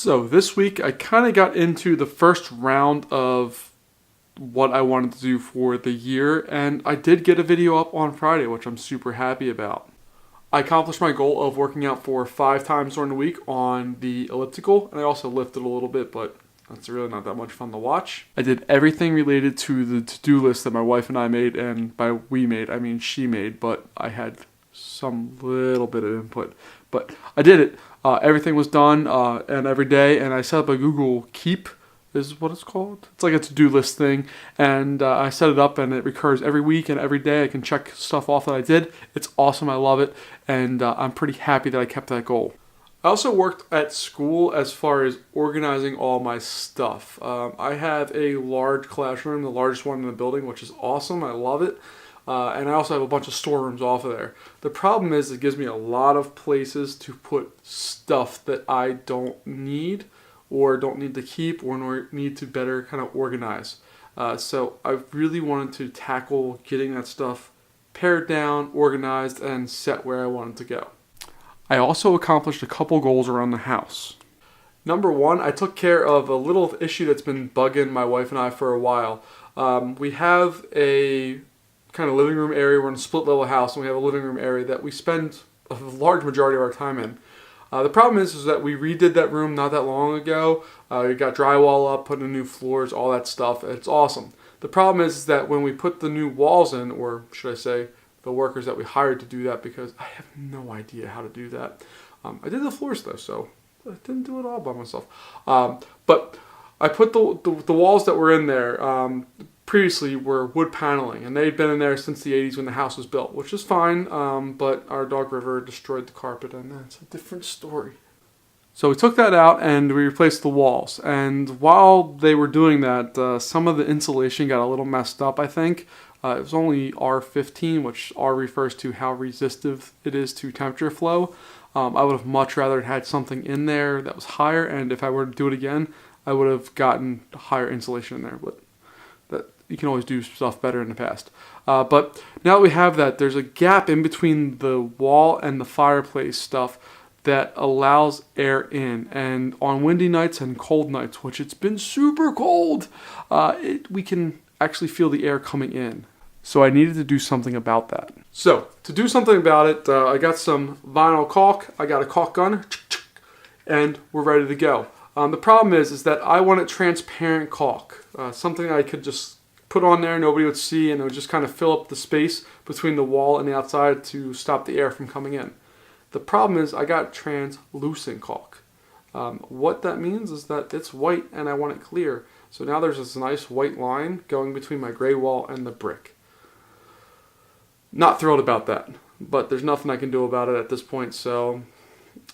So this week I kind of got into the first round of what I wanted to do for the year, and I did get a video up on Friday, which I'm super happy about. I accomplished my goal of working out for 5 times during the week on the elliptical, and I also lifted a little bit, but that's really not that much fun to watch. I did everything related to the to-do list that my wife and I made, and by we made, I mean she made, but I had some little bit of input. But I did it. Everything was done, and every day, and I set up a Google Keep, is what it's called. It's like a to-do list thing, and I set it up, and it recurs every week, and every day I can check stuff off that I did. It's awesome. I love it, and I'm pretty happy that I kept that goal. I also worked at school as far as organizing all my stuff. I have a large classroom, the largest one in the building, which is awesome. I love it. And I also have a bunch of storerooms off of there. The problem is it gives me a lot of places to put stuff that I don't need or don't need to keep or need to better kind of organize. So I really wanted to tackle getting that stuff pared down, organized, and set where I wanted to go. I also accomplished a couple goals around the house. Number one, I took care of a little issue that's been bugging my wife and I for a while. We have a kind of living room area. We're in a split level house, and we have a living room area that we spend a large majority of our time in. The problem is that we redid that room not that long ago. We got drywall up, put in new floors, all that stuff. It's awesome. The problem is that when we put the new walls in, or should I say the workers that we hired to do that, because I have no idea how to do that. I did the floors though, so I didn't do it all by myself. But I put the walls that were in there previously were wood paneling, and they'd been in there since the 80s when the house was built, which is fine, but our dog River destroyed the carpet, and that's a different story. So we took that out and we replaced the walls, and while they were doing that, some of the insulation got a little messed up, I think. It was only R15, which R refers to how resistive it is to temperature flow. I would have much rather had something in there that was higher, and if I were to do it again, I would have gotten higher insulation in there, but that you can always do stuff better in the past. But now that we have that, there's a gap in between the wall and the fireplace stuff that allows air in. And on windy nights and cold nights, which it's been super cold, we can actually feel the air coming in. So I needed to do something about that. So to do something about it, I got some vinyl caulk, I got a caulk gun, and we're ready to go. The problem is that I wanted transparent caulk, something I could just put on there, nobody would see, and it would just kind of fill up the space between the wall and the outside to stop the air from coming in. The problem is I got translucent caulk. What that means is that it's white and I want it clear. So now there's this nice white line going between my gray wall and the brick. Not thrilled about that, but there's nothing I can do about it at this point, so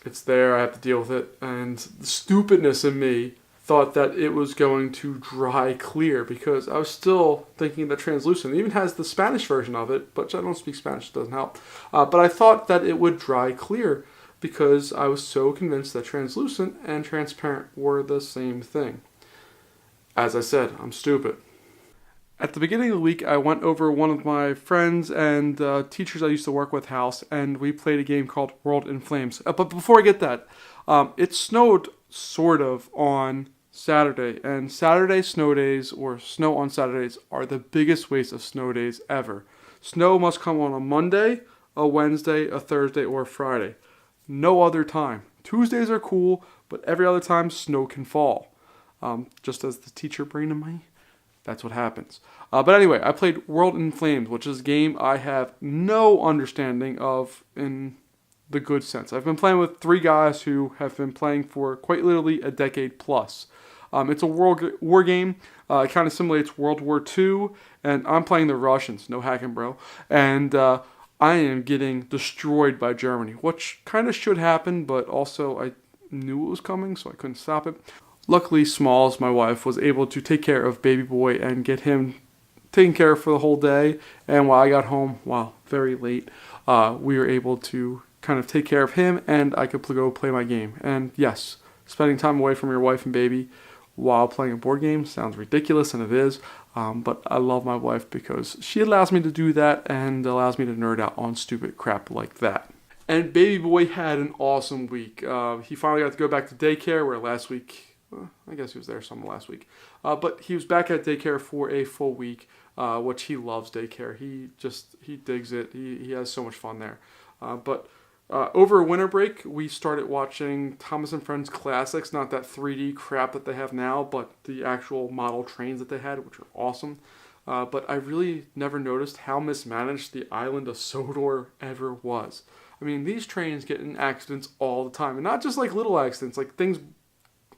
it's there, I have to deal with it, and the stupidness in me thought that it was going to dry clear, because I was still thinking that translucent, it even has the Spanish version of it, but I don't speak Spanish, it doesn't help, but I thought that it would dry clear, because I was so convinced that translucent and transparent were the same thing. As I said, I'm stupid. At the beginning of the week, I went over one of my friends and teachers I used to work with house, and we played a game called World in Flames. But before I get that, it snowed sort of on Saturday, and Saturday snow days, or snow on Saturdays, are the biggest waste of snow days ever. Snow must come on a Monday, a Wednesday, a Thursday, or a Friday. No other time. Tuesdays are cool, but every other time snow can fall. Just as the teacher brain in me. That's what happens. But anyway, I played World in Flames, which is a game I have no understanding of in the good sense. I've been playing with 3 guys who have been playing for quite literally a decade plus. It's a world war game. It kind of simulates World War II, and I'm playing the Russians, no hacking bro. And I am getting destroyed by Germany, which kind of should happen, but also I knew it was coming, so I couldn't stop it. Luckily, Smalls, my wife, was able to take care of baby boy and get him taken care of for the whole day. And while I got home, very late, we were able to kind of take care of him, and I could go play my game. And yes, spending time away from your wife and baby while playing a board game sounds ridiculous, and it is. But I love my wife because she allows me to do that and allows me to nerd out on stupid crap like that. And baby boy had an awesome week. He finally got to go back to daycare, where last week, I guess he was there some last week. But he was back at daycare for a full week, which he loves daycare. He digs it. He has so much fun there. But over winter break, we started watching Thomas and Friends Classics, not that 3D crap that they have now, but the actual model trains that they had, which are awesome. But I really never noticed how mismanaged the island of Sodor ever was. I mean, these trains get in accidents all the time. And not just like little accidents, like things,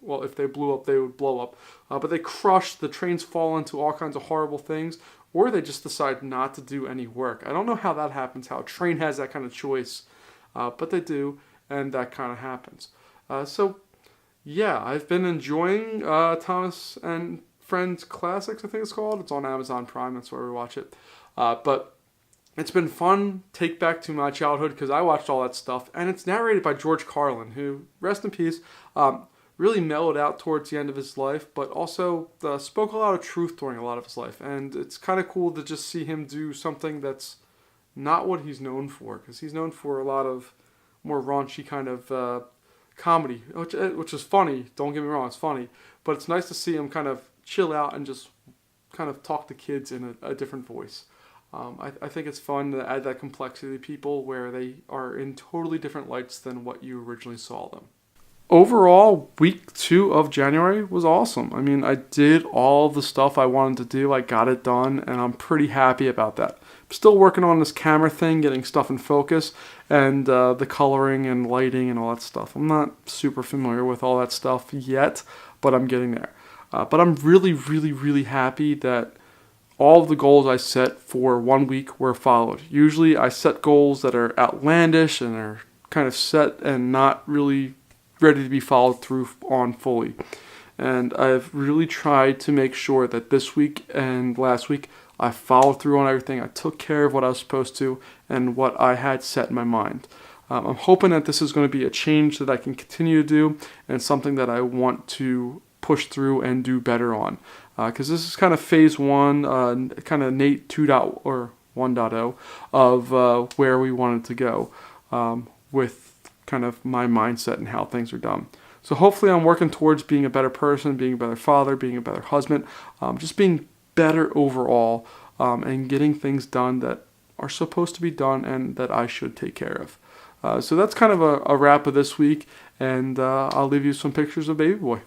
well, if they blew up, they would blow up. But they crush, the trains fall into all kinds of horrible things, or they just decide not to do any work. I don't know how that happens, how a train has that kind of choice, but they do, and that kind of happens. So, yeah, I've been enjoying Thomas and Friends Classics, I think it's called. It's on Amazon Prime, that's where we watch it. But it's been fun, take back to my childhood, because I watched all that stuff, and it's narrated by George Carlin, who, rest in peace, really mellowed out towards the end of his life, but also spoke a lot of truth during a lot of his life, and it's kind of cool to just see him do something that's not what he's known for, because he's known for a lot of more raunchy kind of comedy, which is funny, don't get me wrong, it's funny, but it's nice to see him kind of chill out and just kind of talk to kids in a different voice. I think it's fun to add that complexity to people where they are in totally different lights than what you originally saw them. Overall, week 2 of January was awesome. I mean, I did all the stuff I wanted to do. I got it done, and I'm pretty happy about that. I'm still working on this camera thing, getting stuff in focus, and the coloring and lighting and all that stuff. I'm not super familiar with all that stuff yet, but I'm getting there. But I'm really, really, really happy that all of the goals I set for 1 week were followed. Usually I set goals that are outlandish and are kind of set and not really ready to be followed through on fully. And I've really tried to make sure that this week and last week I followed through on everything. I took care of what I was supposed to and what I had set in my mind. I'm hoping that this is going to be a change that I can continue to do and something that I want to push through and do better on. Because this is kind of phase 1, kind of Nate 2.0 or 1.0 of where we wanted to go with kind of my mindset and how things are done. So hopefully I'm working towards being a better person, being a better father, being a better husband, just being better overall, and getting things done that are supposed to be done and that I should take care of. So that's kind of a wrap of this week, and I'll leave you some pictures of baby boy.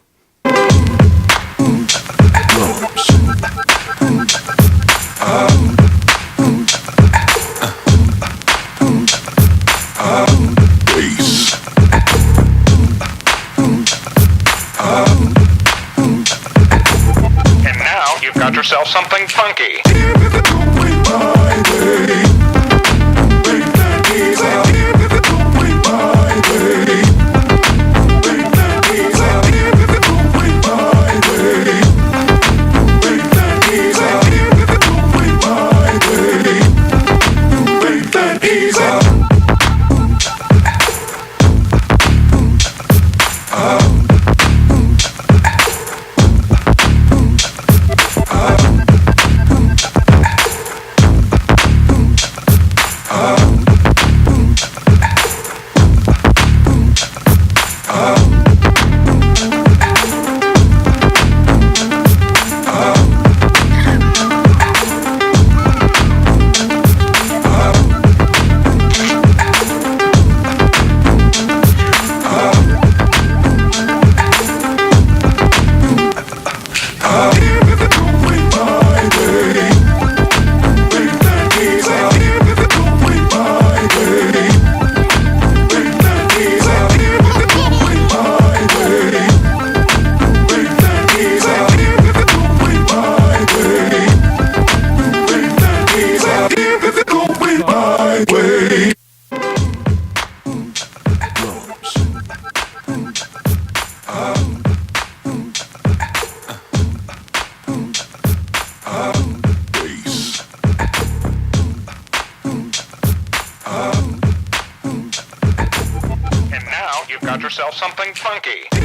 And now you've got yourself something funky. Got yourself something funky.